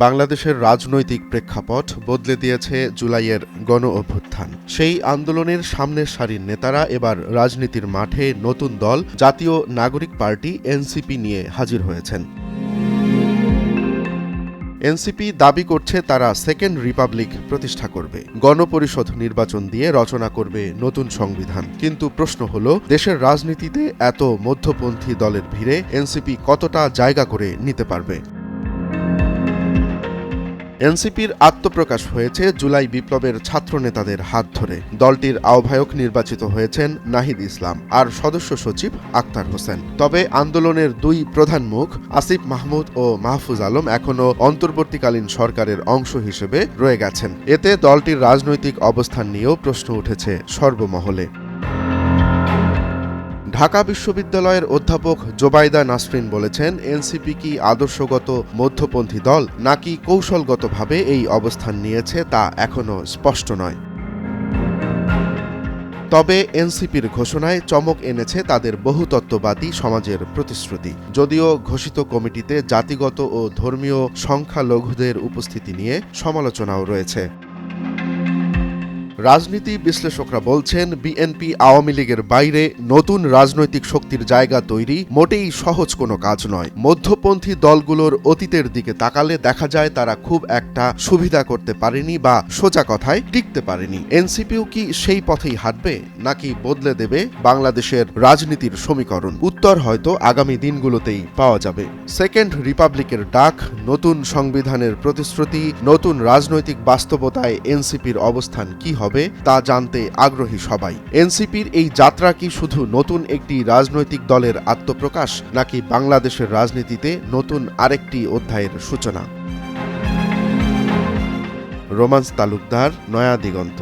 বাংলাদেশের রাজনৈতিক প্রেক্ষাপট বদলে দিয়েছে জুলাইয়ের গণ অভ্যুত্থান। সেই আন্দোলনের সামনের সারির নেতারা এবার রাজনীতির মাঠে নতুন দল জাতীয় নাগরিক পার্টি এনসিপি নিয়ে হাজির হয়েছেন। এনসিপি দাবি করছে তারা সেকেন্ড রিপাবলিক প্রতিষ্ঠা করবে, গণপরিষদ নির্বাচন দিয়ে রচনা করবে নতুন সংবিধান। কিন্তু প্রশ্ন হলো, দেশের রাজনীতিতে এত মধ্যপন্থী দলের ভিড়ে এনসিপি কতটা জায়গা করে নিতে পারবে? এনসিপির আত্মপ্রকাশ হয়েছে জুলাই বিপ্লবের ছাত্রনেতাদের হাত ধরে। দলটির আহ্বায়ক নির্বাচিত হয়েছেন নাহিদ ইসলাম আর সদস্য সচিব আক্তার হোসেন। তবে আন্দোলনের দুই প্রধান মুখ আসিফ মাহমুদ ও মাহফুজ আলম এখনও অন্তর্বর্তীকালীন সরকারের অংশ হিসেবে রয়ে গেছেন। এতে দলটির রাজনৈতিক অবস্থান নিয়েও প্রশ্ন উঠেছে সর্বমহলে। ঢাকা বিশ্ববিদ্যালয়ের অধ্যাপক জোবাইদা নাসরিন বলেছেন, এনসিপি কি আদর্শগত মধ্যপন্থী দল নাকি কৌশলগতভাবে এই অবস্থান নিয়েছে তা এখনও স্পষ্ট নয়। তবে এনসিপির ঘোষণায় চমক এনেছে তাদের বহুতত্ত্ববাদী সমাজের প্রতিশ্রুতি। যদিও ঘোষিত কমিটিতে জাতিগত ও ধর্মীয় সংখ্যালঘুদের উপস্থিতি নিয়ে সমালোচনাও রয়েছে। রাজনীতি বিশ্লেষকরা বলছেন, বিএনপি আওয়ামী লীগের বাইরে নতুন রাজনৈতিক শক্তির জায়গা তৈরি মোটেই সহজ কোনো কাজ নয়। মধ্যপন্থী দলগুলোর অতীতের দিকে তাকালে দেখা যায় তারা খুব একটা সুবিধা করতে পারেনি বা সোজা কথায় টিকতে পারেনি। এনসিপিও কি সেই পথেই হাঁটবে নাকি বদলে দেবে বাংলাদেশের রাজনীতির সমীকরণ? উত্তর হয়তো আগামী দিনগুলোতেই পাওয়া যাবে। সেকেন্ড রিপাবলিকের ডাক, নতুন সংবিধানের প্রতিশ্রুতি, নতুন রাজনৈতিক বাস্তবতায় এনসিপির অবস্থান কি হবে তা জানতে আগ্রহী সবাই। এনসিপির এই যাত্রা কি শুধু নতুন একটি রাজনৈতিক দলের আত্মপ্রকাশ নাকি বাংলাদেশের রাজনীতিতে নতুন আরেকটি অধ্যায়ের সূচনা? রোমান্স তালুকদার, নয়া দিগন্ত।